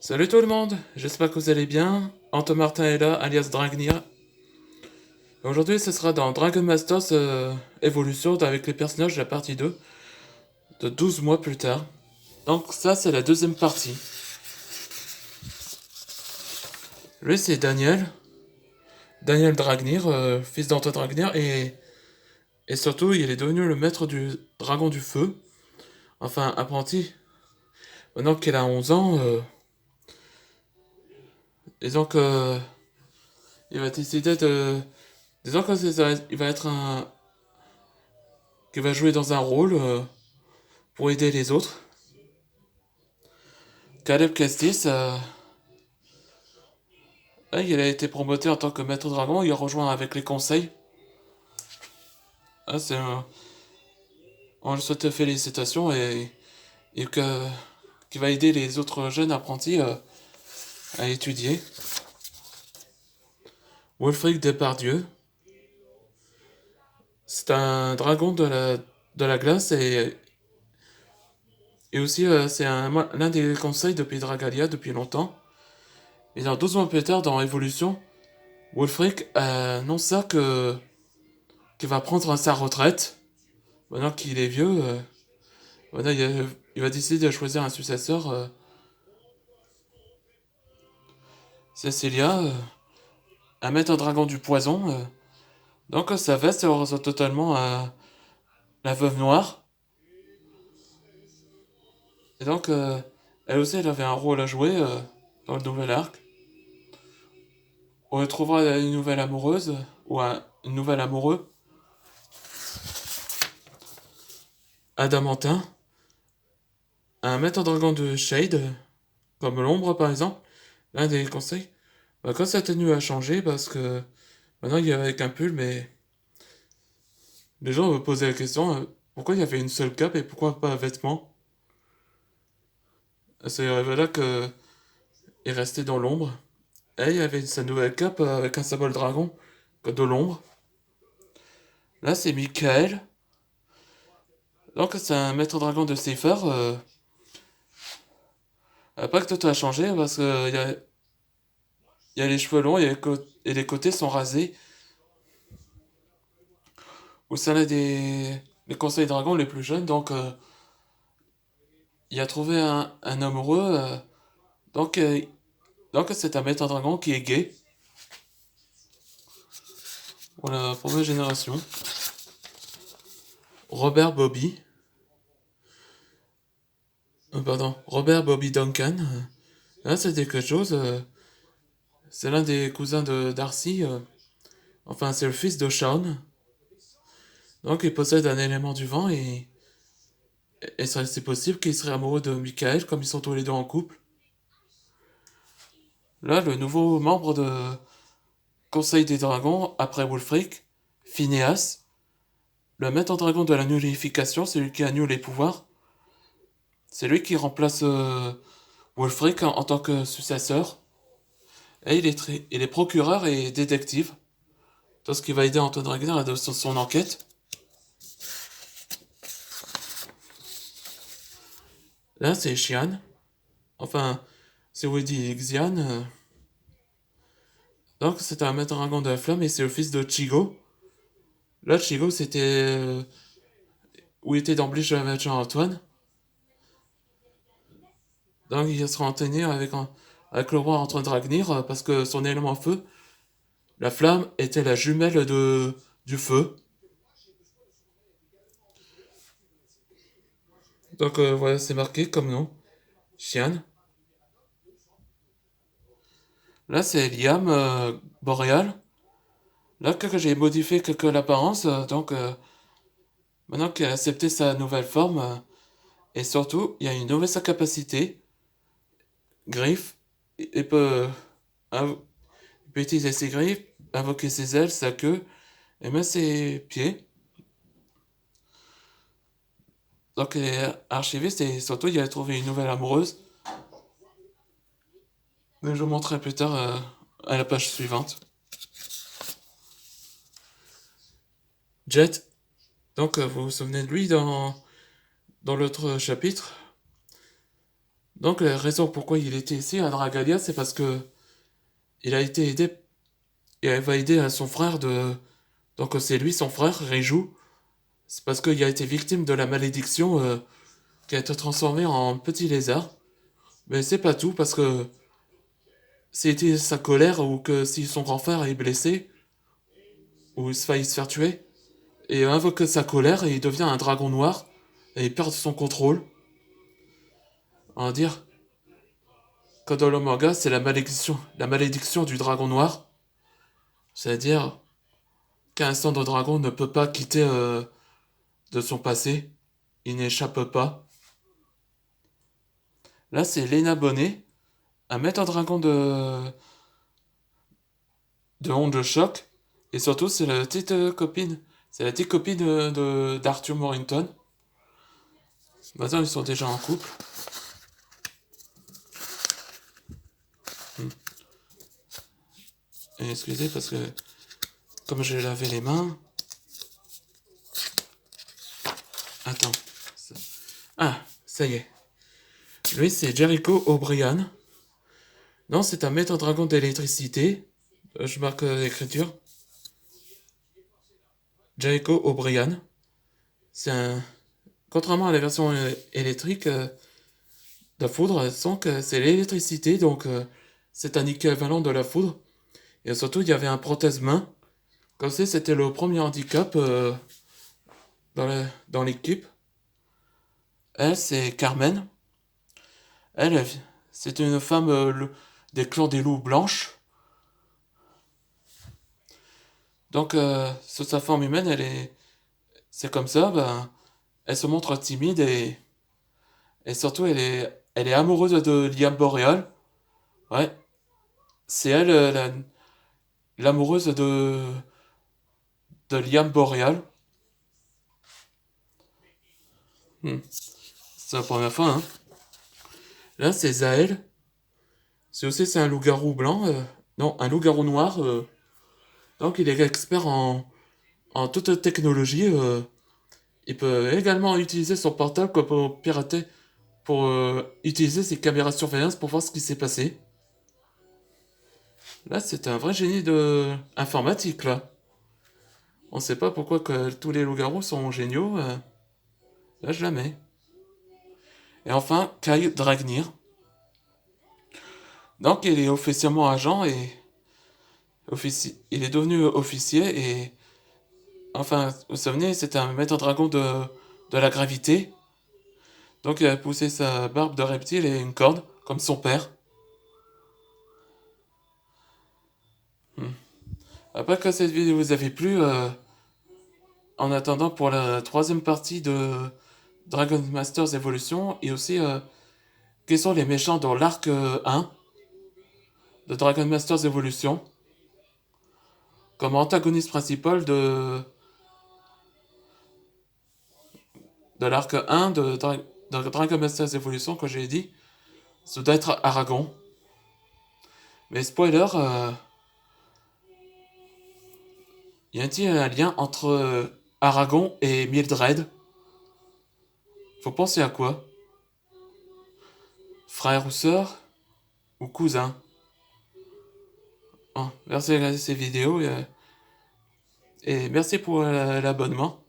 Salut tout le monde, j'espère que vous allez bien. Anto Martin est là, alias Dragnir. Aujourd'hui, ce sera dans Dragon Masters Evolution avec les personnages de la partie 2 de 12 mois plus tard. Donc ça, c'est la deuxième partie. Lui, c'est Daniel. Daniel Dragnir, fils d'Anto Dragnir, et surtout, il est devenu le maître du dragon du feu. Enfin, apprenti. Maintenant qu'il a 11 ans, et donc, il va décider de... Disons qu'il va être un... qu'il va jouer dans un rôle pour aider les autres. Caleb Kestis, il a été promoté en tant que maître dragon, il a rejoint avec les conseils. Ah, on lui souhaite félicitations et qui va aider les autres jeunes apprentis à étudier. Wolfric Depardieu, c'est un dragon de la glace et aussi c'est l'un des conseils depuis Dragalia depuis longtemps. Et dans 12 mois plus tard, dans Evolution, Wolfric annonce ça qu'il va prendre sa retraite. Maintenant qu'il est vieux, maintenant il va décider de choisir un successeur. Cecilia, un maître dragon du poison. Donc sa veste ressemble totalement à la veuve noire. Et donc elle aussi elle avait un rôle à jouer dans le nouvel arc. On retrouvera une nouvelle amoureuse ou un nouvel amoureux. Adamantin, un maître dragon de Shade, comme l'ombre par exemple. L'un des conseils. Bah, quand sa tenue a changé parce que maintenant il y avait qu'un pull, mais les gens me posaient la question pourquoi il y avait une seule cape et pourquoi pas un vêtement. C'est là que est resté dans l'ombre. Et il y avait sa nouvelle cape avec un symbole dragon de l'ombre. Là c'est Michael. Donc c'est un maître dragon de Cypher. Pas que tout a changé parce que il y a les cheveux longs et les côtés sont rasés. Au sein des conseils dragons les plus jeunes, donc il a trouvé un amoureux. Donc, euh, donc c'est un maître dragon qui est gay pour la première génération. Robert Bobby. Pardon, Robert Bobby Duncan. Là, c'était quelque chose. C'est l'un des cousins de Darcy. Enfin, c'est le fils de Sean. Donc, il possède un élément du vent et c'est possible qu'il serait amoureux de Michael, comme ils sont tous les deux en couple. Là, le nouveau membre de Conseil des Dragons, après Wulfric, Phineas, le maître dragon de la nullification, c'est lui qui annule les pouvoirs. C'est lui qui remplace Wulfric en tant que successeur. Et il est procureur et détective. Tout ce qui va aider Anton Ragnar à son enquête. Là, c'est Xian. Enfin, c'est Woody Xian. Donc, c'est un maître dragon de la flamme et c'est le fils de Chigo. Là, Chigo, c'était où il était dans Bleach de la Maître Antoine. Donc, il sera entraîné avec le roi Antoine Dragnir parce que son élément feu, la flamme, était la jumelle du feu. Donc, voilà, c'est marqué comme nom. Xian. Là, c'est Liam Boreal. Là, que j'ai modifié quelque l'apparence, donc maintenant qu'il a accepté sa nouvelle forme, et surtout, il a innové sa capacité, griffe, il peut, il peut utiliser ses griffes, invoquer ses ailes, sa queue, et même ses pieds. Donc, il est archiviste et surtout, il a trouvé une nouvelle amoureuse. Mais je vous montrerai plus tard à la page suivante. Jet. Donc, vous vous souvenez de lui dans l'autre chapitre. Donc la raison pourquoi il était ici à Dragalia, c'est parce que il a été aidé, il va aider son frère de... Donc c'est lui, son frère, Reiju. C'est parce qu'il a été victime de la malédiction qui a été transformé en petit lézard. Mais c'est pas tout, parce que c'était sa colère ou que si son grand frère est blessé, ou il se faillit se faire tuer, et invoque sa colère et il devient un dragon noir, et il perd son contrôle. On va dire que dans le manga, c'est la malédiction du dragon noir. C'est-à-dire qu'un sang de dragon ne peut pas quitter de son passé, il n'échappe pas. Là, c'est Lena Bonnet, un maître dragon de Honte de Choc, et surtout, c'est la petite copine. C'est la petite copine d'Arthur Morrington. Maintenant, ils sont déjà en couple. Et excusez, parce que comme j'ai lavé les mains. Attends. Ah, ça y est. Lui, c'est Jericho O'Brien. Non, c'est un maître dragon d'électricité. Je marque l'écriture. Jericho O'Brien. C'est un. Contrairement à la version électrique de la foudre, sans que c'est l'électricité, donc c'est un équivalent de la foudre. Et surtout, il y avait un prothèse-main. Comme si c'était le premier handicap dans l'équipe. Elle, c'est Carmen. Elle, c'est une femme des clans des loups blanches. Donc, sous sa forme humaine, c'est comme ça, ben, elle se montre timide et surtout, elle est amoureuse de Liam Boreal. Ouais, c'est elle, l'amoureuse de Liam Boreal. C'est la première fois, hein. Là, c'est Zael. C'est un loup-garou blanc. Non, un loup-garou noir. Donc, il est expert en toute technologie. Il peut également utiliser son portable pour pirater, pour utiliser ses caméras de surveillance pour voir ce qui s'est passé. Là, c'est un vrai génie de informatique, là. On sait pas pourquoi que tous les loups-garous sont géniaux. Là, je la mets. Et enfin, Kai Dragnir. Donc, il est officiellement agent et il est devenu officier et enfin, vous vous souvenez, c'est un maître dragon de la gravité. Donc, il a poussé sa barbe de reptile et une corde, comme son père. Après que cette vidéo vous avait plu, en attendant pour la troisième partie de Dragon Masters Evolution, et aussi quels sont les méchants dans l'arc 1 de Dragon Masters Evolution, comme antagoniste principal de l'arc 1 de Dragon Masters Evolution, que j'ai dit, ça doit être Aragon. Mais spoiler, y a-t-il un lien entre Aragon et Mildred? Faut penser à quoi? Frère ou sœur? Ou cousin? Oh, merci de regarder ces vidéos et merci pour l'abonnement.